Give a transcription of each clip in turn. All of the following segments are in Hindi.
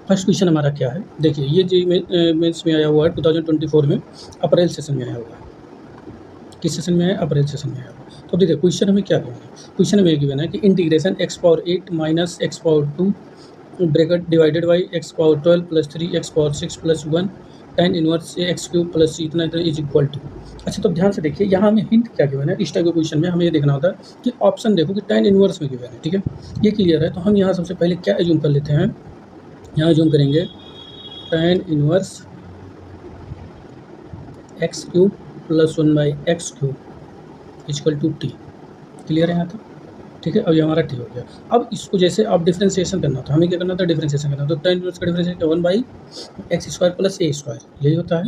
फर्स्ट क्वेश्चन हमारा क्या है, देखिए ये जी मेंस में आया हुआ है 2024 में, अप्रैल सेशन में आया हुआ है। किस सेशन में है? अप्रैल सेशन में आया हुआ है। तो देखिए क्वेश्चन हमें क्या गिवन है, क्वेश्चन में ये गिवन है कि integration x⁴ minus x⁴ bracket divided by x⁴ plus 3 x⁴ plus 1 tan inverse x³ plus इतना इज इक्वल टू। अच्छा तो ध्यान से देखिए यहाँ हमें हिंट क्या गिवन है, इस टाइप के क्वेश्चन में हमें ये देखना होता है कि ऑप्शन देखो कि tan इनवर्स में गिवन है, ठीक है, ये क्लियर है। तो हम यहाँ सबसे पहले क्या एज्यूम कर लेते हैं, यहाँ एज्यूम करेंगे tan inverse x³ plus 1/x³ equal to t. Clear है यहाँ तक, ठीक है। अब ये हमारा टी हो गया। अब इसको जैसे आप डिफ्रेंशिएशन करना था, हमें क्या करना था, डिफ्रेंशिएशन करना। तो tan इनवर्स का डिफ्रेंशिएशन 1/x² प्लस a², यही होता है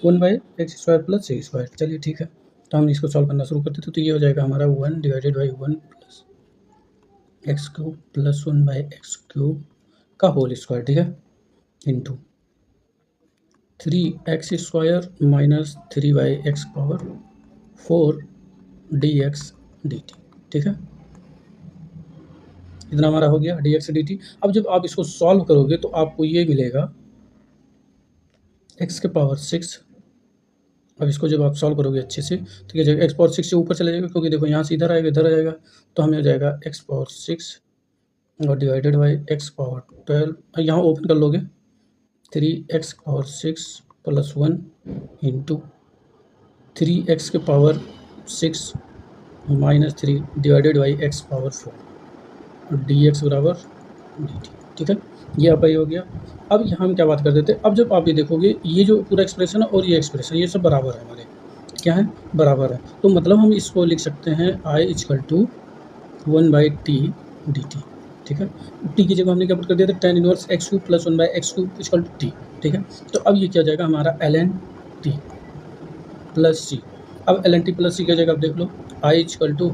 1/x² प्लस a²। चलिए ठीक है, तो हम इसको सॉल्व करना शुरू करते थे। तो ये हो जाएगा हमारा 1 divided by 1 plus x³ plus 1/x³ का होल स्क्वायर, ठीक है, into 3x² minus 3/x⁴ dx dt, ठीक है। इतना हमारा हो गया dx dt। अब जब आप इसको सॉल्व करोगे तो आपको ये मिलेगा x⁴ अब इसको जब आप सॉल्व करोगे अच्छे से तो क्या जाएगा, x⁴ से ऊपर चले जाएगा, क्योंकि देखो यहाँ से इधर आएगा, इधर आ जाएगा, तो हमें हो जाएगा x⁴ और डिवाइडेड बाई x⁴ यहाँ ओपन कर लोगे 3x⁴ plus 1 into 3x⁴ minus 3 divided by x⁴ dx बराबर dt, ठीक है। ये आपका ये हो गया। अब यहाँ हम क्या बात कर देते हैं, अब जब आप ये देखोगे ये जो पूरा एक्सप्रेशन है और ये एक्सप्रेशन ये सब बराबर है, हमारे क्या है, बराबर है। तो मतलब हम इसको लिख सकते हैं i equal to 1/t dt, ठीक है। t की जगह हमने क्या पुट कर दिया था, tan inverse x³ plus 1/x³ equal to t, ठीक है। तो अब ये क्या हो जाएगा हमारा ln t प्लस c। अब ln t प्लस c क्या जाएगा, आप देख लो, i equal to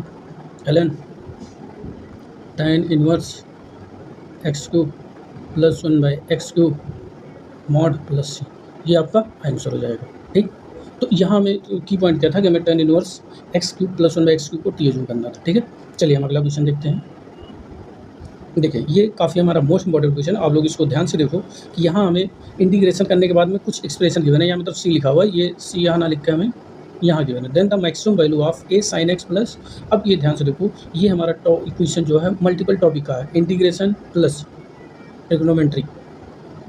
ln tan inverse x³ plus 1/x³ mod plus c, ये आपका आंसर हो जाएगा, ठीक। तो यहाँ में की पॉइंट क्या था कि हमें tan inverse x³ plus 1/x³ को टी एज्यूम करना था, ठीक है। चलिए हम अगला क्वेश्चन देखते हैं। देखिए ये काफ़ी हमारा मोस्ट इंपॉर्टेंट क्वेश्चन है, आप लोग इसको ध्यान से देखो कि यहाँ हमें इंटीग्रेशन करने के बाद में कुछ एक्सप्रेशन गिवन है, यहाँ मतलब सी लिखा हुआ है, ये सी यहाँ ना लिख के हमें यहाँ गिवन है। Then the maximum value of a sin x plus, अब ये ध्यान से देखो, ये हमारा इक्वेशन जो है मल्टीपल टॉपिक का है, इंटीग्रेशन प्लस ट्रिग्नोमेट्री,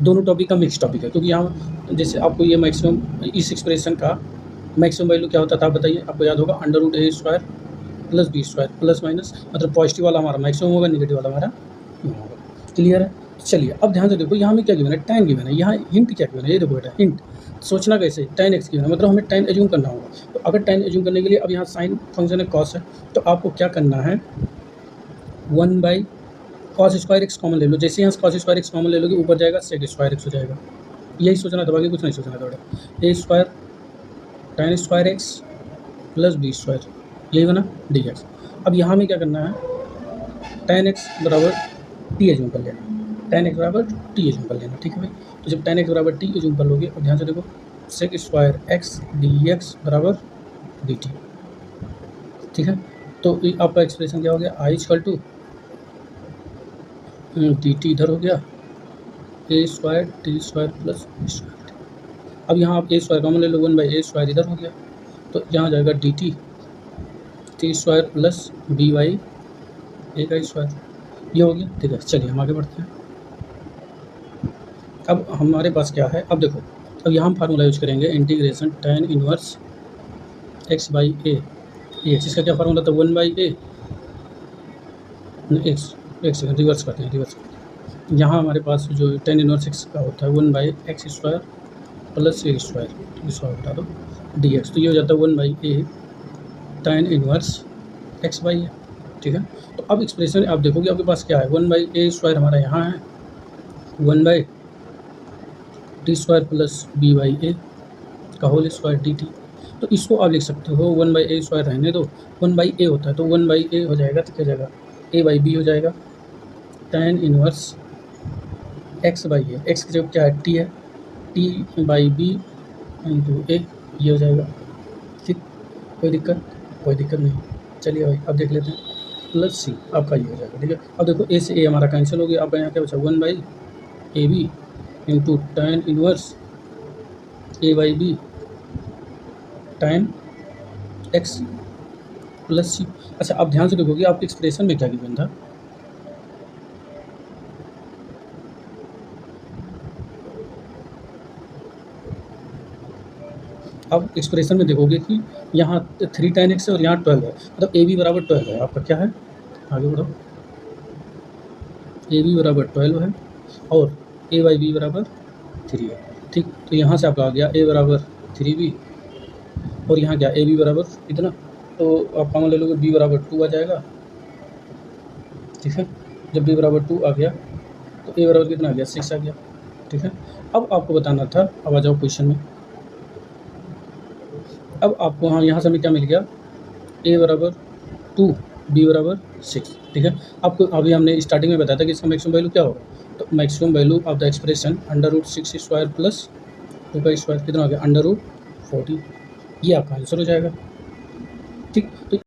दोनों टॉपिक का मिक्स टॉपिक है। क्योंकि यहाँ जैसे आपको ये मैक्सिमम, इस एक्सप्रेशन का मैक्सिमम वैल्यू क्या होता था आप बताइए, आपको याद होगा, √a² plus b² plus minus, मतलब पॉजिटिव वाला हमारा मैक्सिमम होगा, नेगेटिव वाला हमारा होगा। क्लियर है। चलिए अब ध्यान से देखो, यहाँ में क्या गिवन है, tan गिवन है, यहाँ हिंट क्या गिवन है, ये देखो बेटा हिंट, सोचना कैसे, tan x गिवन है, मतलब हमें tan एज्यूम करना होगा। तो अगर tan एज्यूम करने के लिए, अब यहाँ साइन फंक्शन है, cos है, तो आपको क्या करना है, 1/cos² x कॉमन ले लो। जैसे यहाँ cos² x कॉमन ले लोगे, ऊपर जाएगा sec² x हो जाएगा। यही सोचना था, बाकी कुछ नहीं सोचना था बेटा। a² tan² x plus b², यही बना dx। अब यहाँ में क्या करना है, tan x बराबर t एज्यूम कर लेना, tan x बराबर t एज्यूम कर लेना, ठीक है भाई। तो जब tan x बराबर t एज्यूम कर लोगे, और ध्यान से देखो sec² x dx बराबर dt, ठीक है। तो आपका एक्सप्रेशन क्या हो गया, i इक्वल टू dt इधर हो गया, a² t² प्लस b²। अब यहाँ आप a² कॉमन ले लो, 1/a² इधर हो गया, तो यहाँ जाएगा dt t² प्लस b/a², ये हो गया, ठीक है। चलिए हम आगे बढ़ते हैं। अब हमारे पास क्या है, अब देखो, अब यहाँ हम फार्मूला यूज करेंगे, इंटीग्रेशन tan इनवर्स x/a, इसका क्या फार्मूला था, 1/a x, रिवर्स करते हैं, यहाँ हमारे पास जो tan इनवर्स x का होता है 1/x² प्लस a² इसको बता दो dx, तो ये हो जाता है 1/a tan इनवर्स x/a, ठीक है। तो अब एक्सप्रेशन आप देखोगे आपके पास क्या है, 1/a² हमारा यहाँ है, 1/t² प्लस b/a का होल स्क्वायर dt। तो इसको आप लिख सकते हो 1/a² रहने दो, 1/a होता है, तो 1/a हो जाएगा, तो क्या जाएगा, a/b हो जाएगा, tan इनवर्स x/a, x की जगह क्या है, t है, t/b इंटू a, ये हो जाएगा, ठीक। कोई दिक्कत नहीं। चलिए भाई अब देख लेते हैं, प्लस c आपका ये हो जाएगा, ठीक है। अब देखो a से a हमारा कैंसिल हो गया, आपका यहाँ क्या बचा, 1/ab into tan inverse A by B tan X plus C. अच्छा, आप ध्यान से देखोगे आपके एक्सप्रेशन में क्या गिवन था, आप एक्सप्रेशन में देखोगे कि यहाँ 3 tan x है और यहाँ 12 है, मतलब ए बी बराबर 12 है। आपका क्या है, आगे बढ़ो, ए बी बराबर 12 है और ए बाई बी बराबर 3 है। ठीक, तो यहाँ से आपका आ गया ए बराबर 3b और यहाँ क्या ए बी बराबर इतना, तो आप कॉमन ले लोगे बी बराबर 2 आ जाएगा। ठीक है, जब बी बराबर 2 आ गया तो ए बराबर कितना आ गया, 6 आ गया। ठीक है, अब आपको बताना था, अब आ जाओ क्वेश्चन में। अब आपको हाँ यहाँ से हमें क्या मिल गया, ए बराबर 2 बी बराबर 6। ठीक है, आपको अभी हमने स्टार्टिंग में बताया था कि इसका मैक्सिमम वैल्यू क्या होगा, तो maximum value of the expression √6 square plus 2 का स्क्वायर कितना हो गया, √40। ये आपका आंसर हो जाएगा। ठीक, तो